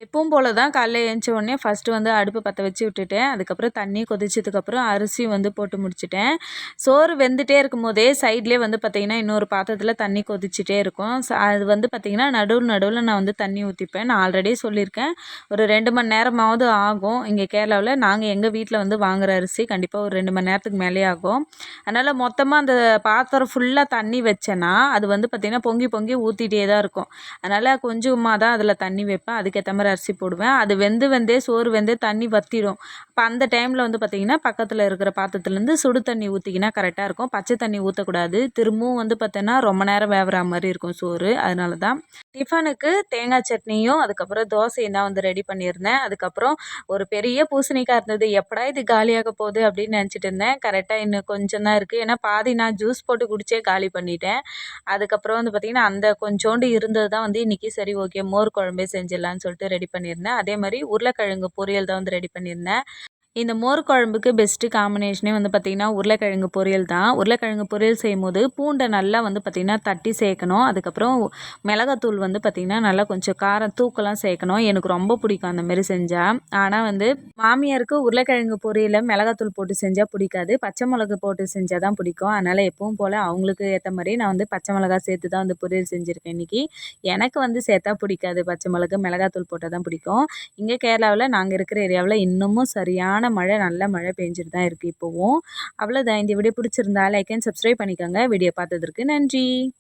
எப்பவும் போல தான் காலைல எழுந்திச்ச உடனே ஃபஸ்ட்டு வந்து அடுப்பு பற்ற வச்சு விட்டுட்டேன். அதுக்கப்புறம் தண்ணி கொதிச்சதுக்கப்புறம் அரிசி வந்து போட்டு முடிச்சுட்டேன். சோறு வெந்துட்டே இருக்கும்போதே சைட்லேயே வந்து பார்த்திங்கன்னா இன்னொரு பாத்திரத்தில் தண்ணி கொதிச்சுட்டே இருக்கும். அது வந்து பார்த்திங்கன்னா நடுவில் நான் வந்து தண்ணி ஊற்றிப்பேன். நான் ஆல்ரெடியே சொல்லியிருக்கேன். ஒரு 2 மணி நேரமாவது ஆகும். இங்கே கேரளாவில் நாங்கள் எங்கள் வீட்டில் வந்து வாங்குகிற அரிசி கண்டிப்பாக ஒரு 2 மணி நேரத்துக்கு மேலே ஆகும். அதனால் மொத்தமாக அந்த பாத்திரம் ஃபுல்லாக தண்ணி வச்சேன்னா அது வந்து பார்த்திங்கன்னா பொங்கி பொங்கி ஊற்றிட்டே தான் இருக்கும். அதனால் கொஞ்சமாக தான் அதில் தண்ணி வைப்பேன். அதுக்கேற்ற மாதிரி அரிசி போடுவேன். அது வெந்தே சோறு வெந்தே தண்ணி வற்றிடும். அப்போ அந்த டைமில் வந்து பார்த்திங்கன்னா பக்கத்தில் இருக்கிற பாத்திரத்துலேருந்து சுடு தண்ணி ஊற்றிக்கினா கரெக்டாக இருக்கும். பச்சை தண்ணி ஊற்றக்கூடாது. திரும்பவும் வந்து பார்த்தோன்னா ரொம்ப நேரம் வேவுற மாதிரி இருக்கும் சோறு. அதனால தான் டிஃபனுக்கு தேங்காய் சட்னியும் அதுக்கப்புறம் தோசையும் தான் வந்து ரெடி பண்ணியிருந்தேன். அதுக்கப்புறம் ஒரு பெரிய பூசணிக்காய் இருந்தது. எப்படா இது காலியாக போகுது அப்படின்னு நினச்சிட்டு இருந்தேன். கரெக்டாக இன்னும் கொஞ்சம் தான் இருக்குது. ஏன்னா பாதி நான் ஜூஸ் போட்டு குடிச்சே காலி பண்ணிட்டேன். அதுக்கப்புறம் வந்து பார்த்திங்கன்னா அந்த கொஞ்சோண்டு இருந்தது தான் வந்து இன்றைக்கி சரி ஓகே மோர் குழம்பே செஞ்சிடலான்னு சொல்லிட்டு ரெடி பண்ணியிருந்தேன். அதே மாதிரி உருளைக்கிழங்கு பொரியல் தான் வந்து ரெடி பண்ணியிருந்தேன். இந்த மோர் குழம்புக்கு பெஸ்ட்டு காம்பினேஷனே வந்து பார்த்திங்கன்னா உருளைக்கிழங்கு பொரியல் தான். உருளைக்கிழங்கு பொரியல் செய்யும்போது பூண்டை நல்லா வந்து பார்த்திங்கன்னா தட்டி சேர்க்கணும். அதுக்கப்புறம் மிளகாத்தூள் வந்து பார்த்திங்கன்னா நல்லா கொஞ்சம் காரம் தூக்கெல்லாம் சேர்க்கணும். எனக்கு ரொம்ப பிடிக்கும் அந்தமாரி செஞ்சால். ஆனால் வந்து மாமியாருக்கு உருளைக்கிழங்கு பொரியலை மிளகாத்தூள் போட்டு செஞ்சால் பிடிக்காது. பச்சை மிளகு போட்டு செஞ்சால் தான் பிடிக்கும். அதனால் எப்பவும் போல் அவங்களுக்கு ஏற்ற மாதிரி நான் வந்து பச்சை மிளகா சேர்த்து தான் வந்து பொரியல் செஞ்சுருக்கேன் இன்றைக்கி. எனக்கு வந்து சேர்த்தா பிடிக்காது. பச்சை மிளகு மிளகாத்தூள் போட்டால் தான் பிடிக்கும். இங்கே கேரளாவில் நாங்கள் இருக்கிற ஏரியாவில் இன்னமும் சரியான மழை நல்ல மழை பெஞ்சிட்டு தான் இருக்குது இப்போவும். அவ்வளோதான். இந்த வீடியோ பிடிச்சிருந்தா லைக் அண்ட் சப்ஸ்கிரைப் பண்ணிக்கோங்க. வீடியோ பார்த்ததற்கு நன்றி.